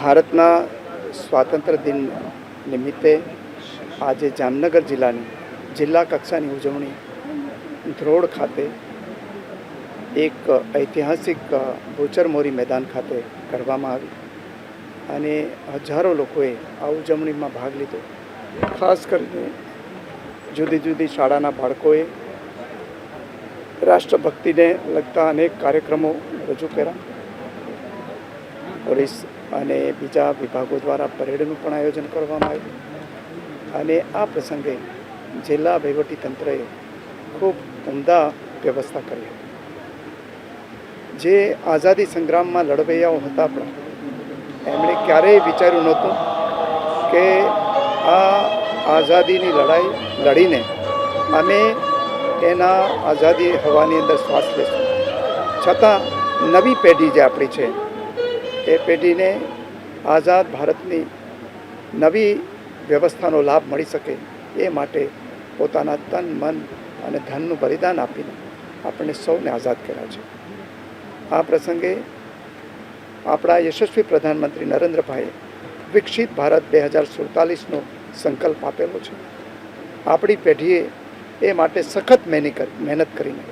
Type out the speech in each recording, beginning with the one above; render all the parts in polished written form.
ભારતના સ્વાતંત્ર્ય દિન નિમિત્તે આજે જામનગર જિલ્લાની જિલ્લા કક્ષાની ઉજવણી ધ્રોળ ખાતે એક ઐતિહાસિક ભૂચરમોરી મેદાન ખાતે કરવામાં આવી અને હજારો લોકોએ આ ઉજવણીમાં ભાગ લીધો. ખાસ કરીને જુદી જુદી શાળાના બાળકોએ રાષ્ટ્રભક્તિને લગતા અનેક કાર્યક્રમો રજૂ કર્યા. પોલીસ અને બીજા વિભાગો દ્વારા પરેડનું પણ આયોજન કરવામાં આવ્યું અને આ પ્રસંગે જિલ્લા વહીવટીતંત્રએ ખૂબ ઉમદા વ્યવસ્થા કરી. જે આઝાદી સંગ્રામમાં લડવૈયાઓ હતા આપણા, એમણે ક્યારેય વિચાર્યું નહોતું કે આ આઝાદીની લડાઈ લડીને અમે એના આઝાદી હવાની અંદર શ્વાસ લેશું. છતાં નવી પેઢી જે આપણી છે એ પેઢીને આઝાદ ભારતની નવી વ્યવસ્થાનો લાભ મળી શકે એ માટે પોતાના તન મન અને ધનનું બલિદાન આપીને આપણને સૌને આઝાદ કર્યા છે. આ પ્રસંગે આપણા યશસ્વી પ્રધાનમંત્રી નરેન્દ્રભાઈએ વિકસિત ભારત 2047નો સંકલ્પ આપેલો છે. આપણી પેઢીએ એ માટે સખત મહેનત કરીને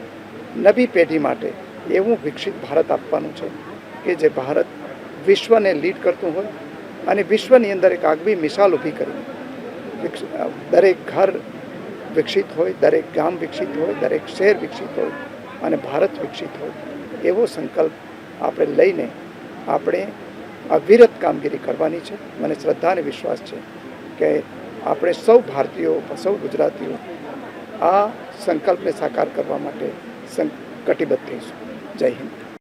નવી પેઢી માટે એવું વિકસિત ભારત આપવાનું છે કે જે ભારત વિશ્વને લીડ કરતું હોય અને વિશ્વની અંદર એક આગવી મિસાલ ઊભી કરીને દરેક ઘર વિકસિત હોય, દરેક ગામ વિકસિત હોય, દરેક શહેર વિકસિત હોય અને ભારત વિકસિત હોય એવો સંકલ્પ આપણે લઈને આપણે અવિરત કામગીરી કરવાની છે. મને શ્રદ્ધા અને વિશ્વાસ છે કે આપણે સૌ ભારતીયો, સૌ ગુજરાતીઓ આ સંકલ્પને સાકાર કરવા માટે કટિબદ્ધ થઈશું. જય હિન્દ.